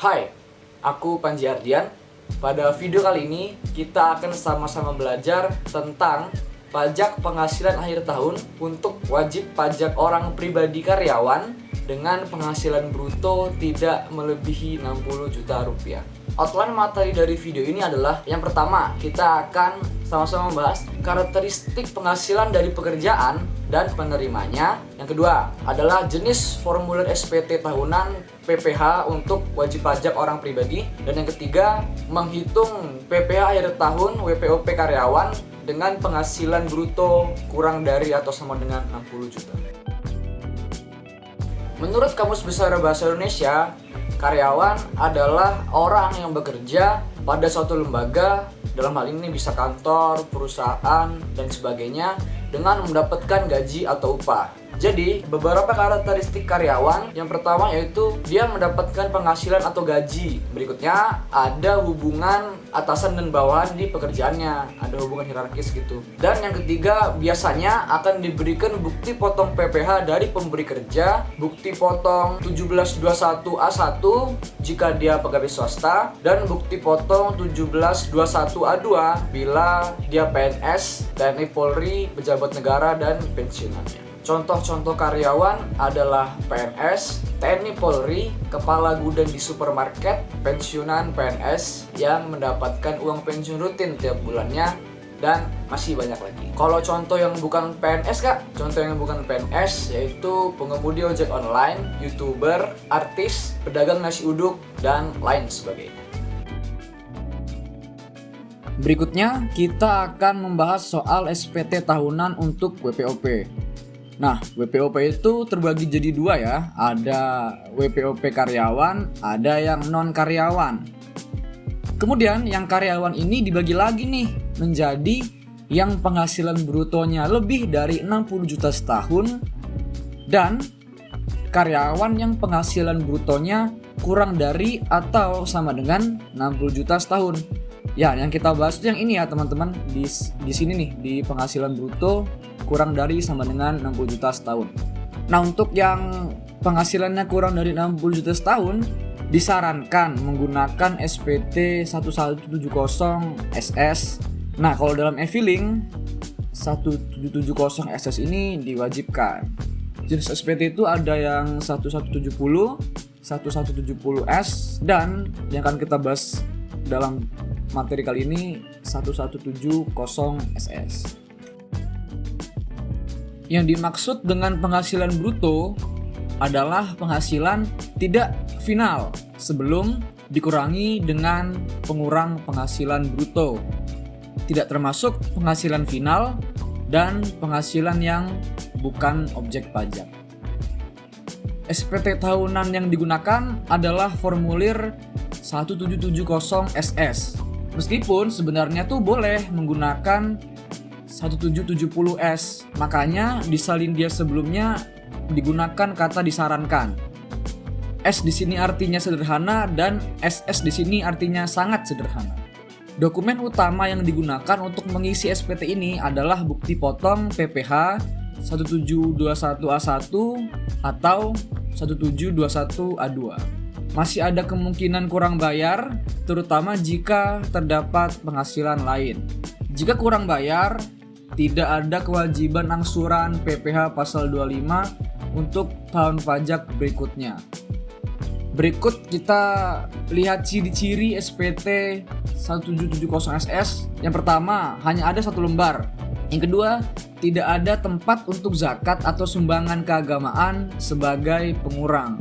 Hai, aku Panji Ardian. Pada video kali ini kita akan sama-sama belajar tentang pajak penghasilan akhir tahun untuk wajib pajak orang pribadi karyawan dengan penghasilan bruto tidak melebihi 60 juta rupiah. Outline materi dari video ini adalah yang pertama, kita akan sama-sama membahas karakteristik penghasilan dari pekerjaan dan penerimanya. Yang kedua adalah jenis formulir SPT tahunan PPh untuk wajib pajak orang pribadi. Dan yang ketiga, menghitung PPh akhir tahun WPOP karyawan dengan penghasilan bruto kurang dari atau sama dengan 60 juta. Menurut Kamus Besar Bahasa Indonesia, karyawan adalah orang yang bekerja pada suatu lembaga, dalam hal ini bisa kantor, perusahaan, dan sebagainya, dengan mendapatkan gaji atau upah. Jadi, beberapa karakteristik karyawan, yang pertama yaitu dia mendapatkan penghasilan atau gaji. Berikutnya, ada hubungan atasan dan bawahan di pekerjaannya, ada hubungan hierarkis gitu. Dan yang ketiga, biasanya akan diberikan bukti potong PPh dari pemberi kerja, bukti potong 1721A1 jika dia pegawai swasta, dan bukti potong 1721A2 bila dia PNS, TNI Polri, pejabat negara, dan pensiunannya. Contoh-contoh karyawan adalah PNS, TNI Polri, kepala gudang di supermarket, pensiunan PNS yang mendapatkan uang pensiun rutin tiap bulannya, dan masih banyak lagi. Kalau contoh yang bukan PNS kak, contoh yang bukan PNS yaitu pengemudi ojek online, YouTuber, artis, pedagang nasi uduk, dan lain sebagainya. Berikutnya kita akan membahas soal SPT tahunan untuk WPOP. Nah, WPOP itu terbagi jadi dua ya. Ada WPOP karyawan, ada yang non karyawan. Kemudian yang karyawan ini dibagi lagi nih menjadi yang penghasilan brutonya lebih dari 60 juta setahun dan karyawan yang penghasilan brutonya kurang dari atau sama dengan 60 juta setahun. Ya, yang kita bahas itu yang ini ya teman-teman, di sini nih, di penghasilan bruto kurang dari sama dengan 60 juta setahun. Nah, untuk yang penghasilannya kurang dari 60 juta setahun, disarankan menggunakan SPT 1170 SS. Nah, kalau dalam e-filing 1770 SS ini diwajibkan. Jenis SPT itu ada yang 1170, 1170S, dan yang akan kita bahas dalam materi kali ini 1170 SS. Yang dimaksud dengan penghasilan bruto adalah penghasilan tidak final sebelum dikurangi dengan pengurang penghasilan bruto. Tidak termasuk penghasilan final dan penghasilan yang bukan objek pajak. SPT tahunan yang digunakan adalah formulir 1770 SS. Meskipun sebenarnya tuh boleh menggunakan 1770S, makanya di salin dia sebelumnya digunakan kata disarankan. S di sini artinya sederhana dan SS di sini artinya sangat sederhana. Dokumen utama yang digunakan untuk mengisi SPT ini adalah bukti potong PPh 1721A1 atau 1721A2. Masih ada kemungkinan kurang bayar, terutama jika terdapat penghasilan lain. Jika kurang bayar, tidak ada kewajiban angsuran PPh pasal 25 untuk tahun pajak berikutnya. Berikut kita lihat ciri-ciri SPT 1770 SS. Yang pertama, hanya ada satu lembar. Yang kedua, tidak ada tempat untuk zakat atau sumbangan keagamaan sebagai pengurang.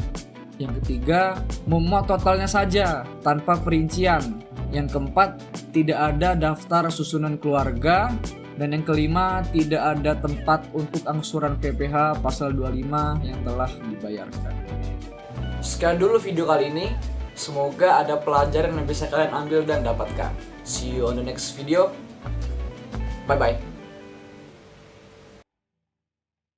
Yang ketiga, memuat totalnya saja tanpa perincian. Yang keempat, tidak ada daftar susunan keluarga. Dan yang kelima, tidak ada tempat untuk angsuran PPh pasal 25 yang telah dibayarkan. Sekian dulu video kali ini. Semoga ada pelajaran yang bisa kalian ambil dan dapatkan. See you on the next video. Bye bye.